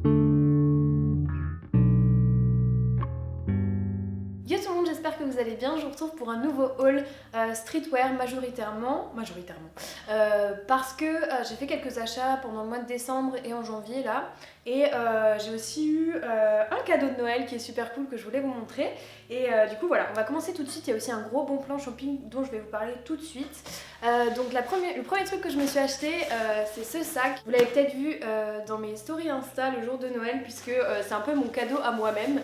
Yo tout le monde, j'espère que vous allez bien. Je vous retrouve pour un nouveau haul streetwear majoritairement parce que j'ai fait quelques achats pendant le mois de décembre et en janvier là, et j'ai aussi eu un cadeau de Noël qui est super cool que je voulais vous montrer. Et du coup voilà, on va commencer tout de suite. Il y a aussi un gros bon plan shopping dont je vais vous parler tout de suite. Donc le premier truc que je me suis acheté, c'est ce sac. Vous l'avez peut-être vu dans mes stories Insta le jour de Noël, puisque c'est un peu mon cadeau à moi-même.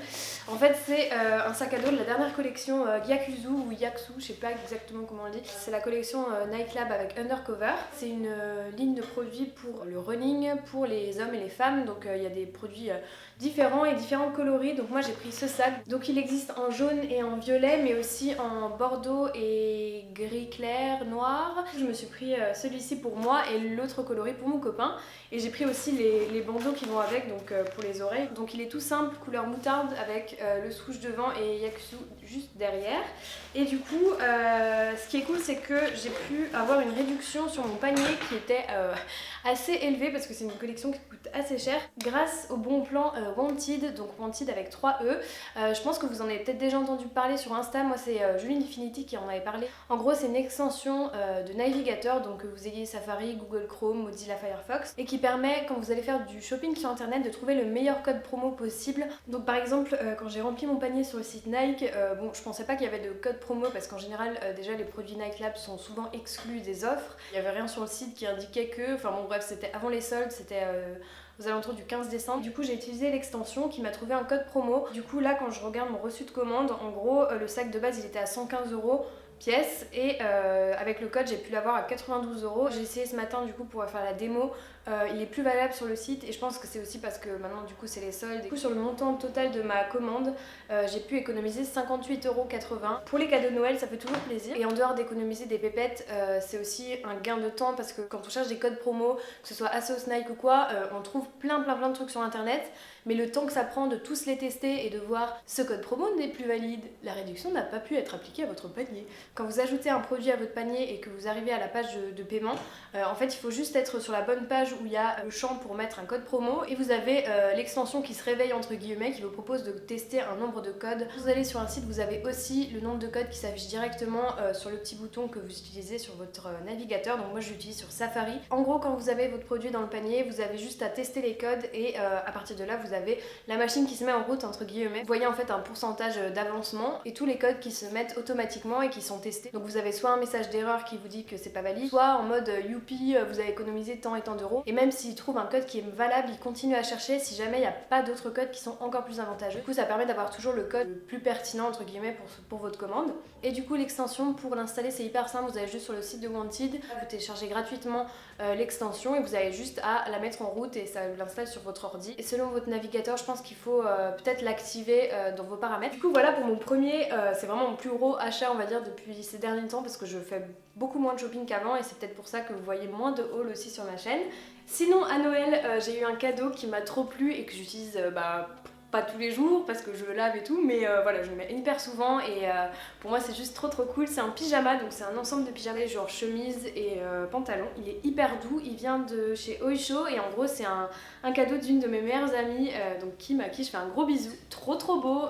En fait, c'est un sac à dos de la dernière collection Yakuzu ou Yaksu, je sais pas exactement comment on le dit. C'est la collection Nike Lab avec Undercover. C'est une ligne de produits pour le running, pour les hommes et les femmes. Donc il y a des produits différents et différents coloris. Donc moi j'ai pris ce sac. Donc il existe en jaune et en violet, mais aussi en bordeaux et gris clair, noir. Je me suis pris celui-ci pour moi et l'autre coloris pour mon copain. Et j'ai pris aussi les bandeaux qui vont avec, donc pour les oreilles. Donc il est tout simple, couleur moutarde avec le swoosh devant et Yakuzu juste derrière. Et du coup, ce qui est cool, c'est que j'ai pu avoir une réduction sur mon panier qui était assez élevée parce que c'est une collection qui coûte assez cher grâce au bon plan Wanted, donc Wanted avec 3 E. Je pense que vous en avez peut-être déjà entendu parler sur Insta. Moi c'est Julie Infinity qui en avait parlé. En gros c'est une extension de navigateur, donc que vous ayez Safari, Google Chrome, Mozilla Firefox, et qui permet quand vous allez faire du shopping sur internet de trouver le meilleur code promo possible. Donc par exemple quand j'ai rempli mon panier sur le site Nike, bon je pensais pas qu'il y avait de code promo parce qu'en général déjà les produits Nike Lab sont souvent exclus des offres. Il y avait rien sur le site qui indiquait que, enfin bon bref, c'était avant les soldes, c'était aux alentours du 15 décembre. Du coup j'ai utilisé l'extension qui m'a trouvé un code promo. Du coup là quand je regarde mon reçu de commande, en gros le sac de base il était à 115 € pièce, et avec le code j'ai pu l'avoir à 92 €. J'ai essayé ce matin du coup pour faire la démo. Il est plus valable sur le site et je pense que c'est aussi parce que maintenant du coup c'est les soldes. Du coup sur le montant total de ma commande j'ai pu économiser 58,80 €. Pour les cadeaux de Noël ça fait toujours plaisir, et en dehors d'économiser des pépettes c'est aussi un gain de temps parce que quand on cherche des codes promo, que ce soit Asos, Nike ou quoi, on trouve plein de trucs sur internet, mais le temps que ça prend de tous les tester et de voir ce code promo n'est plus valide, la réduction n'a pas pu être appliquée à votre panier. Quand vous ajoutez un produit à votre panier et que vous arrivez à la page de paiement, en fait il faut juste être sur la bonne page où il y a le champ pour mettre un code promo, et vous avez l'extension qui se réveille entre guillemets qui vous propose de tester un nombre de codes. Vous allez sur un site, vous avez aussi le nombre de codes qui s'affiche directement sur le petit bouton que vous utilisez sur votre navigateur. Donc moi je l'utilise sur Safari. En gros quand vous avez votre produit dans le panier, vous avez juste à tester les codes et à partir de là vous avez la machine qui se met en route entre guillemets. Vous voyez en fait un pourcentage d'avancement et tous les codes qui se mettent automatiquement et qui sont testés. Donc vous avez soit un message d'erreur qui vous dit que c'est pas valide, soit en mode youpi vous avez économisé tant et tant d'euros. Et même s'il trouve un code qui est valable, il continue à chercher si jamais il n'y a pas d'autres codes qui sont encore plus avantageux. Du coup ça permet d'avoir toujours le code le plus pertinent entre guillemets pour votre commande. Et du coup l'extension pour l'installer c'est hyper simple, vous allez juste sur le site de Wanted, vous téléchargez gratuitement l'extension et vous avez juste à la mettre en route et ça l'installe sur votre ordi. Et selon votre navigateur je pense qu'il faut peut-être l'activer dans vos paramètres. Du coup voilà pour mon premier, c'est vraiment mon plus gros achat on va dire depuis ces derniers temps parce que je fais beaucoup moins de shopping qu'avant et c'est peut-être pour ça que vous voyez moins de haul aussi sur ma chaîne. Sinon à Noël j'ai eu un cadeau qui m'a trop plu et que j'utilise pas tous les jours parce que je le lave et tout, mais voilà je le mets hyper souvent et pour moi c'est juste trop cool. C'est un pyjama, donc c'est un ensemble de pyjamas genre chemise et pantalon. Il est hyper doux, il vient de chez Oysho et en gros c'est un cadeau d'une de mes meilleures amies, donc Kim, à qui je fais un gros bisou. Trop beau,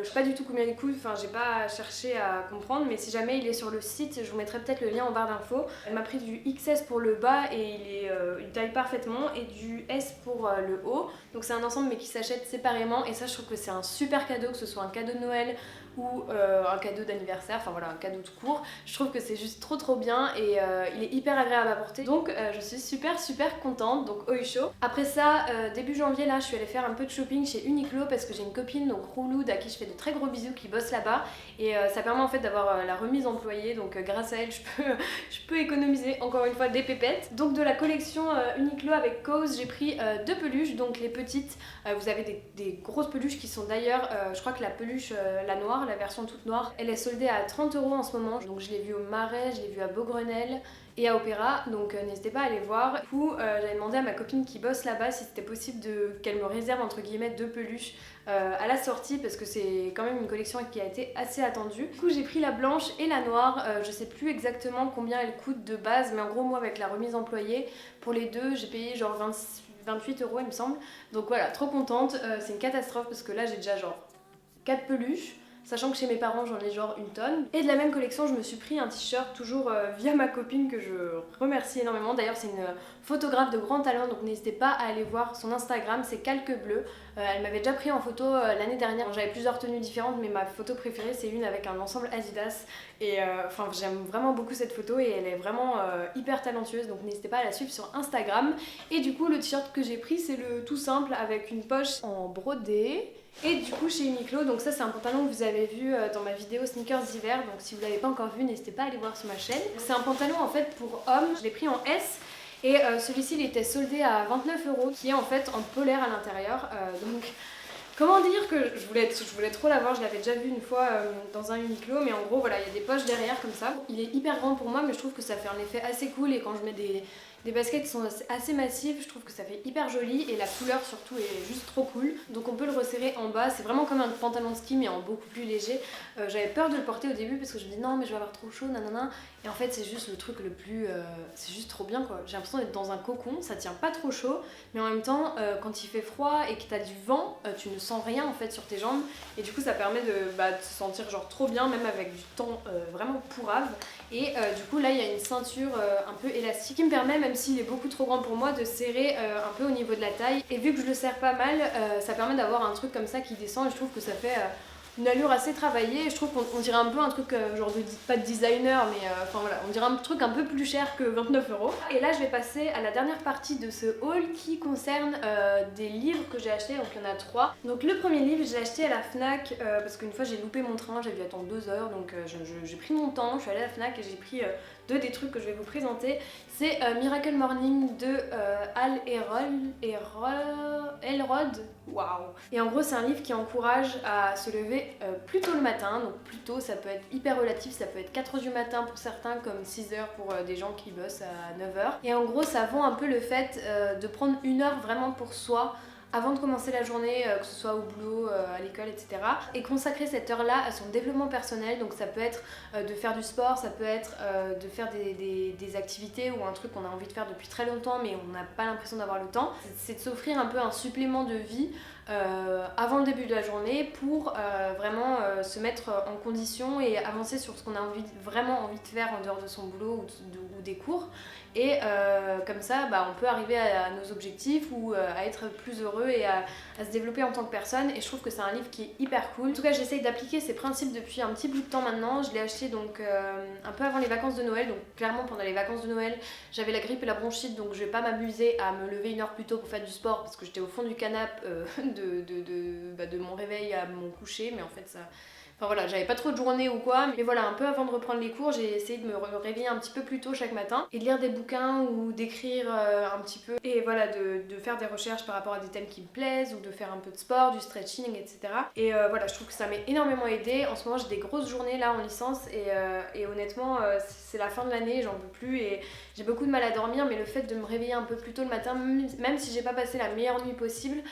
je sais pas du tout combien il coûte, enfin j'ai pas cherché à comprendre, mais si jamais il est sur le site je vous mettrai peut-être le lien en barre d'infos. Elle m'a pris du XS pour le bas et il taille parfaitement, et du S pour le haut, donc c'est un ensemble mais qui s'achète séparément. Et ça je trouve que c'est un super cadeau, que ce soit un cadeau de Noël ou un cadeau d'anniversaire, enfin voilà un cadeau tout court. Je trouve que c'est juste trop bien et il est hyper agréable à porter, donc je suis super contente. Donc Oysho. Après ça début janvier là je suis allée faire un peu de shopping chez Uniqlo parce que j'ai une copine donc Rouloud à qui je fais de très gros bisous qui bosse là-bas, et ça permet en fait d'avoir la remise employée, donc grâce à elle je peux économiser encore une fois des pépettes. Donc de la collection Uniqlo avec Cause j'ai pris deux peluches, donc les petites, vous avez des grosses peluches qui sont d'ailleurs, je crois que la peluche la noire, la version toute noire, elle est soldée à 30 € en ce moment, donc je l'ai vue au Marais, je l'ai vue à Beaugrenelle et à Opéra, donc n'hésitez pas à aller voir. Du coup j'avais demandé à ma copine qui bosse là-bas si c'était possible qu'elle me réserve entre guillemets deux peluches à la sortie parce que c'est quand même une collection qui a été assez attendue. Du coup j'ai pris la blanche et la noire, je sais plus exactement combien elles coûtent de base, mais en gros moi avec la remise employée pour les deux j'ai payé genre 28 € il me semble. Donc voilà, trop contente. C'est une catastrophe parce que là j'ai déjà genre 4 peluches. Sachant que chez mes parents j'en ai genre une tonne. Et de la même collection je me suis pris un t-shirt toujours via ma copine que je remercie énormément. D'ailleurs c'est une photographe de grand talent, donc n'hésitez pas à aller voir son Instagram, c'est Calque Bleu. Elle m'avait déjà pris en photo l'année dernière. J'avais plusieurs tenues différentes mais ma photo préférée c'est une avec un ensemble Adidas. Et enfin j'aime vraiment beaucoup cette photo et elle est vraiment hyper talentueuse, donc n'hésitez pas à la suivre sur Instagram. Et du coup le t-shirt que j'ai pris c'est le tout simple avec une poche en brodé. Et du coup chez Uniqlo, donc ça c'est un pantalon que vous avez vu dans ma vidéo sneakers d'hiver, donc si vous l'avez pas encore vu n'hésitez pas à aller voir sur ma chaîne. C'est un pantalon en fait pour homme, je l'ai pris en S et celui-ci il était soldé à 29 € qui est en fait en polaire à l'intérieur, donc comment dire que je voulais trop l'avoir, je l'avais déjà vu une fois dans un Uniqlo, mais en gros voilà il y a des poches derrière comme ça. Il est hyper grand pour moi mais je trouve que ça fait un effet assez cool et quand je mets des baskets qui sont assez massives, je trouve que ça fait hyper joli et la couleur surtout est juste trop cool. Donc on peut le resserrer en bas, c'est vraiment comme un pantalon de ski mais en beaucoup plus léger. J'avais peur de le porter au début parce que je me dis non mais je vais avoir trop chaud, nanana. Et en fait c'est juste le truc le plus... c'est juste trop bien quoi. J'ai l'impression d'être dans un cocon, ça tient pas trop chaud, mais en même temps quand il fait froid et que t'as du vent, tu ne sens rien en fait sur tes jambes. Et du coup ça permet de se sentir genre trop bien, même avec du temps vraiment pourrave. Et du coup là il y a une ceinture un peu élastique qui me permet, même s'il est beaucoup trop grand pour moi, de serrer un peu au niveau de la taille. Et vu que je le serre pas mal, ça permet d'avoir un truc comme ça qui descend et je trouve que ça fait une allure assez travaillée. Et je trouve qu'on dirait un peu un truc genre pas de designer mais enfin voilà, on dirait un truc un peu plus cher que 29 €. Et là je vais passer à la dernière partie de ce haul qui concerne des livres que j'ai achetés, donc il y en a 3. Donc le premier livre je l'ai acheté à la Fnac parce qu'une fois j'ai loupé mon train, j'ai dû attendre 2 heures, donc j'ai pris mon temps, je suis allée à la Fnac et j'ai pris deux des trucs que je vais vous présenter. C'est Miracle Morning de Hal Elrod. Waouh! Et en gros c'est un livre qui encourage à se lever plus tôt le matin. Donc plus tôt ça peut être hyper relatif, ça peut être 4 h du matin pour certains comme 6 h pour des gens qui bossent à 9 h. Et en gros ça vend un peu le fait de prendre une heure vraiment pour soi avant de commencer la journée, que ce soit au boulot, à l'école, etc. Et consacrer cette heure-là à son développement personnel. Donc ça peut être de faire du sport, ça peut être de faire des activités ou un truc qu'on a envie de faire depuis très longtemps mais on n'a pas l'impression d'avoir le temps. C'est de s'offrir un peu un supplément de vie avant le début de la journée pour vraiment se mettre en condition et avancer sur ce qu'on a vraiment envie de faire en dehors de son boulot ou des cours. Et comme ça on peut arriver à nos objectifs ou à être plus heureux et à se développer en tant que personne. Et je trouve que c'est un livre qui est hyper cool. En tout cas j'essaye d'appliquer ces principes depuis un petit bout de temps maintenant. Je l'ai acheté donc un peu avant les vacances de Noël, donc clairement pendant les vacances de Noël j'avais la grippe et la bronchite, donc je vais pas m'amuser à me lever une heure plus tôt pour faire du sport parce que j'étais au fond du canapé de mon réveil à mon coucher, mais en fait ça... Enfin voilà, j'avais pas trop de journée ou quoi, mais voilà, un peu avant de reprendre les cours, j'ai essayé de me réveiller un petit peu plus tôt chaque matin et de lire des bouquins ou d'écrire un petit peu. Et voilà, de faire des recherches par rapport à des thèmes qui me plaisent ou de faire un peu de sport, du stretching, etc. Et voilà, je trouve que ça m'a énormément aidé. En ce moment, j'ai des grosses journées là en licence et honnêtement, c'est la fin de l'année, j'en peux plus et j'ai beaucoup de mal à dormir, mais le fait de me réveiller un peu plus tôt le matin, même si j'ai pas passé la meilleure nuit possible,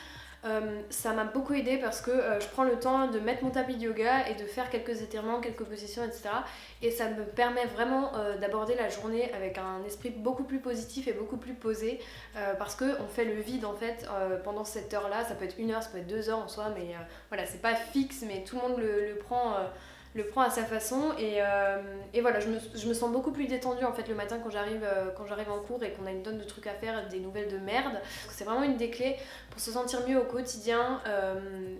ça m'a beaucoup aidé parce que je prends le temps de mettre mon tapis de yoga et de faire quelques étirements, quelques positions, etc. Et ça me permet vraiment d'aborder la journée avec un esprit beaucoup plus positif et beaucoup plus posé parce qu'on fait le vide en fait pendant cette heure-là. Ça peut être 1 heure, ça peut être 2 heures en soi, mais voilà, c'est pas fixe, mais tout le monde le prend à sa façon et voilà, je me sens beaucoup plus détendue en fait le matin quand j'arrive en cours et qu'on a une tonne de trucs à faire, des nouvelles de merde. C'est vraiment une des clés pour se sentir mieux au quotidien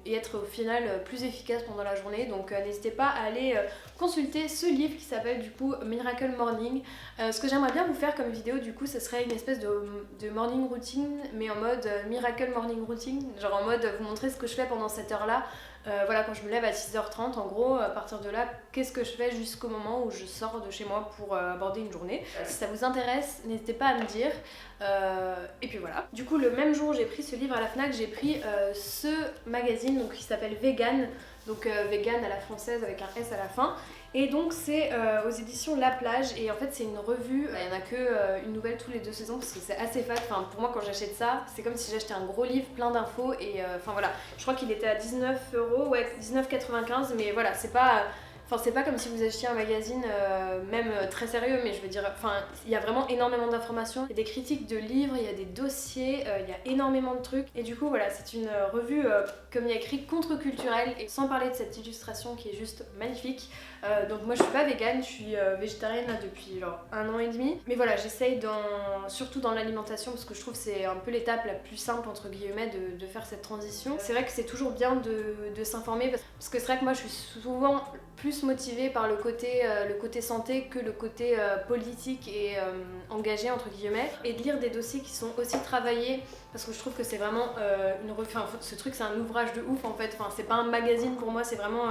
et être au final plus efficace pendant la journée. Donc n'hésitez pas à aller consulter ce livre qui s'appelle du coup Miracle Morning. Ce que j'aimerais bien vous faire comme vidéo du coup, ce serait une espèce de morning routine mais en mode Miracle Morning Routine, genre en mode vous montrer ce que je fais pendant cette heure là. Voilà, quand je me lève à 6 h 30 en gros, à partir de là, qu'est-ce que je fais jusqu'au moment où je sors de chez moi pour aborder une journée. Si ça vous intéresse, n'hésitez pas à me dire. Et puis voilà. Du coup, le même jour, j'ai pris ce livre à la Fnac, j'ai pris ce magazine donc, qui s'appelle Vegan. Donc Vegan à la française avec un S à la fin. Et donc c'est aux éditions La Plage et en fait c'est une revue, il n'y en a que une nouvelle tous les 2 saisons parce que c'est assez fat. Enfin pour moi quand j'achète ça c'est comme si j'achetais un gros livre plein d'infos et enfin voilà, je crois qu'il était à 19 €, ouais 19,95 mais voilà c'est pas... Enfin, c'est pas comme si vous achetiez un magazine, même très sérieux, mais je veux dire, enfin, il y a vraiment énormément d'informations. Il y a des critiques de livres, il y a des dossiers, il y a énormément de trucs. Et du coup, voilà, c'est une revue, comme il y a écrit, contre-culturelle, et sans parler de cette illustration qui est juste magnifique. Donc moi je suis pas végane, je suis végétarienne là, depuis genre 1 an et demi. Mais voilà, j'essaye surtout dans l'alimentation, parce que je trouve que c'est un peu l'étape la plus simple entre guillemets de faire cette transition. C'est vrai que c'est toujours bien de s'informer, parce que c'est vrai que moi je suis souvent plus motivée par le côté santé que le côté politique et engagé entre guillemets. Et de lire des dossiers qui sont aussi travaillés, parce que je trouve que c'est vraiment une revue, enfin ce truc c'est un ouvrage de ouf en fait, enfin c'est pas un magazine pour moi, c'est vraiment...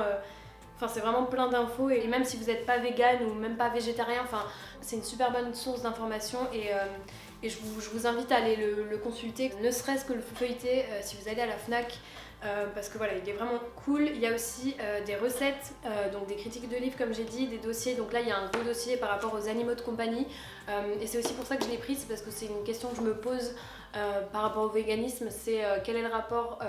Enfin, c'est vraiment plein d'infos, et même si vous n'êtes pas vegan ou même pas végétarien, enfin, c'est une super bonne source d'informations, et je vous invite à aller le consulter, ne serait-ce que le feuilleter si vous allez à la Fnac, parce que voilà, il est vraiment cool. Il y a aussi des recettes, donc des critiques de livres comme j'ai dit, des dossiers. Donc là il y a un gros dossier par rapport aux animaux de compagnie, et c'est aussi pour ça que je l'ai pris, c'est parce que c'est une question que je me pose par rapport au véganisme, c'est quel est le rapport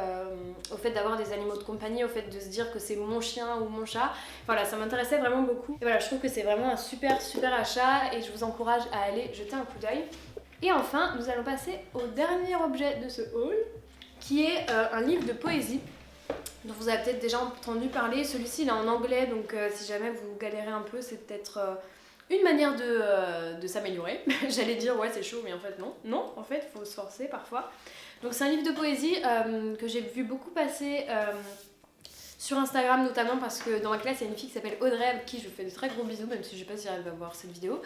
au fait d'avoir des animaux de compagnie, au fait de se dire que c'est mon chien ou mon chat. Voilà, ça m'intéressait vraiment beaucoup. Et voilà, je trouve que c'est vraiment un super achat, et je vous encourage à aller jeter un coup d'œil. Et enfin, nous allons passer au dernier objet de ce haul, qui est un livre de poésie dont vous avez peut-être déjà entendu parler. Celui-ci il est en anglais, donc si jamais vous galérez un peu, c'est peut-être une manière de s'améliorer. J'allais dire ouais c'est chaud, mais en fait non, en fait il faut se forcer parfois. Donc c'est un livre de poésie que j'ai vu beaucoup passer sur Instagram notamment, parce que dans ma classe il y a une fille qui s'appelle Audrey, avec qui je fais de très gros bisous, même si je sais pas si elle va voir cette vidéo,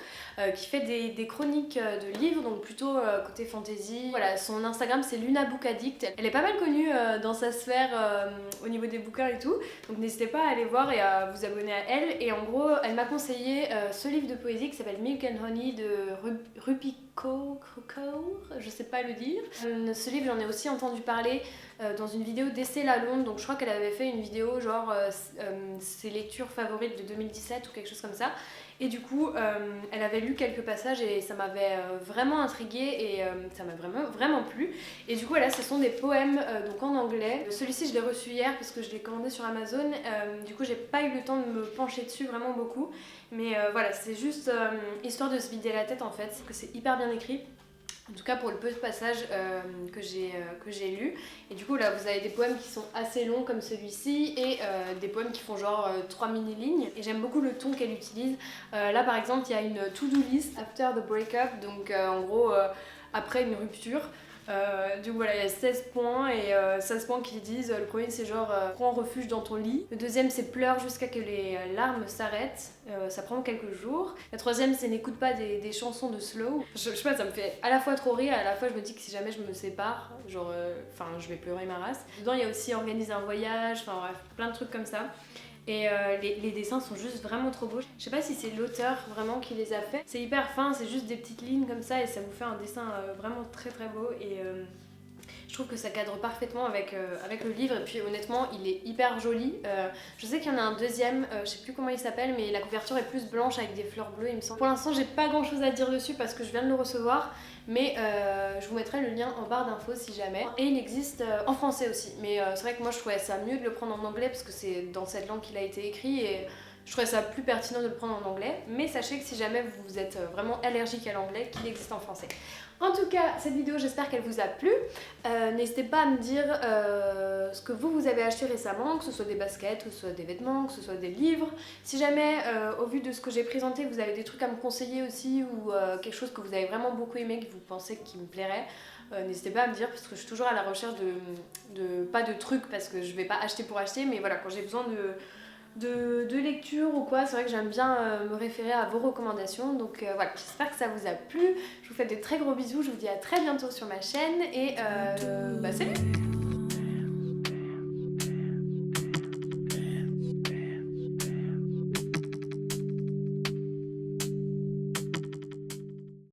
qui fait des chroniques de livres, donc plutôt côté fantasy. Voilà, son Instagram c'est Luna Book Addict. Elle est pas mal connue dans sa sphère au niveau des bouquins et tout, donc n'hésitez pas à aller voir et à vous abonner à elle. Et en gros elle m'a conseillé ce livre de poésie qui s'appelle Milk and Honey de Rupiko, je sais pas le dire. Ce livre j'en ai aussi entendu parler dans une vidéo d'Essai Lalonde, donc je crois qu'elle avait fait une vidéo genre ses lectures favorites de 2017 ou quelque chose comme ça, et du coup elle avait lu quelques passages et ça m'avait vraiment intriguée, et ça m'a vraiment plu. Et du coup là ce sont des poèmes donc en anglais. Celui-ci je l'ai reçu hier parce que je l'ai commandé sur Amazon, du coup j'ai pas eu le temps de me pencher dessus vraiment beaucoup, mais voilà, c'est juste histoire de se vider la tête en fait, parce que c'est hyper bien écrit. En tout cas pour le peu de passages que j'ai lus. Et du coup là vous avez des poèmes qui sont assez longs comme celui-ci, et des poèmes qui font genre 3 mini-lignes. Et j'aime beaucoup le ton qu'elle utilise. Là par exemple il y a une to-do list after the breakup, donc en gros après une rupture. Du coup voilà, il y a 16 points, et 16 points qui disent, le premier c'est genre prends refuge dans ton lit, le deuxième c'est pleure jusqu'à que les larmes s'arrêtent, ça prend quelques jours, le troisième c'est n'écoute pas des chansons de slow. Je sais pas, ça me fait à la fois trop rire, à la fois je me dis que si jamais je me sépare, genre enfin je vais pleurer ma race. Dedans il y a aussi organiser un voyage, enfin bref, plein de trucs comme ça. Et les dessins sont juste vraiment trop beaux. Je sais pas si c'est l'auteur vraiment qui les a faits. C'est hyper fin, c'est juste des petites lignes comme ça, et ça vous fait un dessin vraiment très beau. Et je trouve que ça cadre parfaitement avec le livre. Et puis honnêtement il est hyper joli. Je sais qu'il y en a un deuxième, je sais plus comment il s'appelle, mais la couverture est plus blanche avec des fleurs bleues il me semble. Pour l'instant j'ai pas grand chose à dire dessus parce que je viens de le recevoir, mais je vous mettrai le lien en barre d'infos si jamais. Et il existe en français aussi, mais c'est vrai que moi je trouvais ça mieux de le prendre en anglais parce que c'est dans cette langue qu'il a été écrit, et je trouvais ça plus pertinent de le prendre en anglais. Mais sachez que si jamais vous êtes vraiment allergique à l'anglais, qu'il existe en français. En tout cas, cette vidéo, j'espère qu'elle vous a plu. N'hésitez pas à me dire ce que vous avez acheté récemment, que ce soit des baskets, que ce soit des vêtements, que ce soit des livres. Si jamais, au vu de ce que j'ai présenté, vous avez des trucs à me conseiller aussi, ou quelque chose que vous avez vraiment beaucoup aimé, que vous pensez qu'il me plairait, n'hésitez pas à me dire, parce que je suis toujours à la recherche pas de trucs, parce que je vais pas acheter pour acheter, mais voilà, quand j'ai besoin de lecture ou quoi, c'est vrai que j'aime bien me référer à vos recommandations. Donc voilà, j'espère que ça vous a plu. Je vous fais de très gros bisous, je vous dis à très bientôt sur ma chaîne, et salut.